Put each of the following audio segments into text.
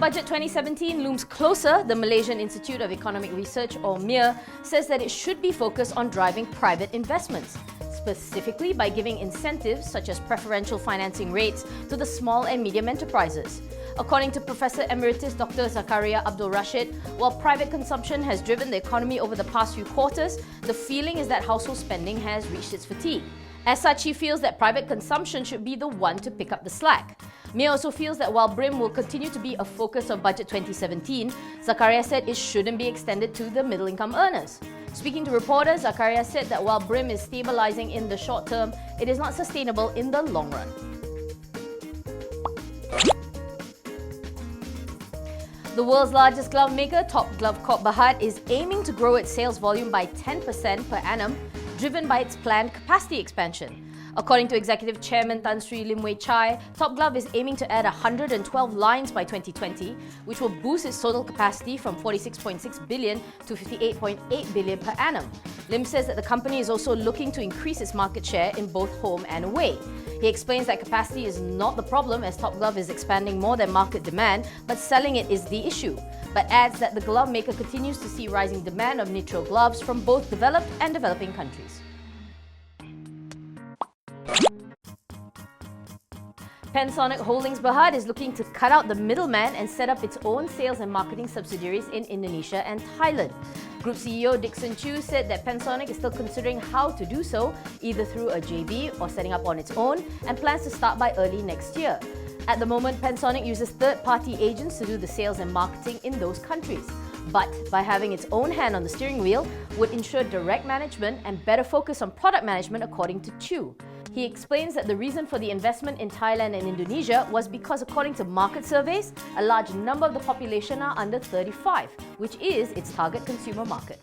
Budget 2017 looms closer, the Malaysian Institute of Economic Research, or MIR, says that it should be focused on driving private investments, specifically by giving incentives such as preferential financing rates to the small and medium enterprises. According to Professor Emeritus Dr. Zakaria Abdul Rashid, while private consumption has driven the economy over the past few quarters, the feeling is that household spending has reached its fatigue. As such, he feels that private consumption should be the one to pick up the slack. May also feels that while BRIM will continue to be a focus of Budget 2017, Zakaria said it shouldn't be extended to the middle-income earners. Speaking to reporters, Zakaria said that while BRIM is stabilizing in the short term, it is not sustainable in the long run. The world's largest glove maker, Top Glove Corp Berhad, is aiming to grow its sales volume by 10% per annum, driven by its planned capacity expansion. According to Executive Chairman Tan Sri Lim Wei Chai, Top Glove is aiming to add 112 lines by 2020, which will boost its total capacity from 46.6 billion to 58.8 billion per annum. Lim says that the company is also looking to increase its market share in both home and away. He explains that capacity is not the problem as Top Glove is expanding more than market demand, but selling it is the issue. But adds that the glove maker continues to see rising demand of nitrile gloves from both developed and developing countries. Panasonic Holdings Berhad is looking to cut out the middleman and set up its own sales and marketing subsidiaries in Indonesia and Thailand. Group CEO Dixon Chew said that Panasonic is still considering how to do so, either through a JV or setting up on its own, and plans to start by early next year. At the moment, Panasonic uses third-party agents to do the sales and marketing in those countries. But by having its own hand on the steering wheel, would ensure direct management and better focus on product management, according to Chew. He explains that the reason for the investment in Thailand and Indonesia was because, according to market surveys, a large number of the population are under 35, which is its target consumer market.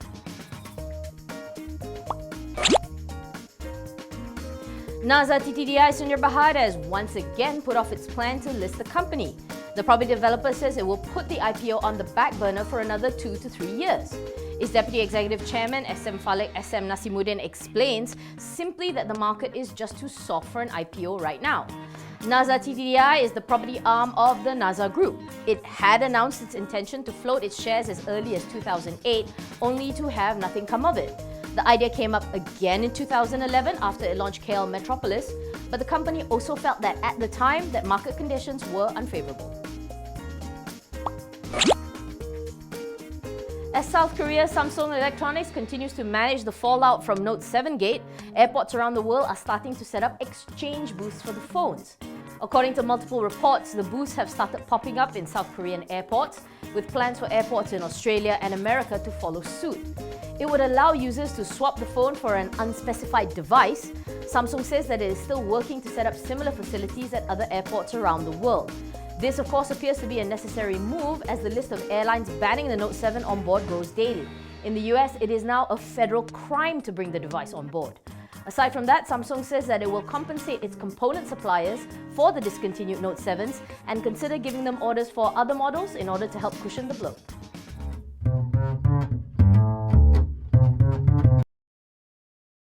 Nazar TTDI Sunyer Berhad has once again put off its plan to list the company. The property developer says it will put the IPO on the back burner for another 2 to 3 years. Its Deputy Executive Chairman SM Falek SM Nasimuddin explains simply that the market is just too soft for an IPO right now. Nazar TTDI is the property arm of the Nazar Group. It had announced its intention to float its shares as early as 2008, only to have nothing come of it. The idea came up again in 2011 after it launched KL Metropolis, but the company also felt that at the time that market conditions were unfavorable. As South Korea's Samsung Electronics continues to manage the fallout from Note 7 Gate, airports around the world are starting to set up exchange booths for the phones. According to multiple reports, the booths have started popping up in South Korean airports, with plans for airports in Australia and America to follow suit. It would allow users to swap the phone for an unspecified device. Samsung says that it is still working to set up similar facilities at other airports around the world. This, of course, appears to be a necessary move as the list of airlines banning the Note 7 on board grows daily. In the US, it is now a federal crime to bring the device on board. Aside from that, Samsung says that it will compensate its component suppliers for the discontinued Note 7s and consider giving them orders for other models in order to help cushion the blow.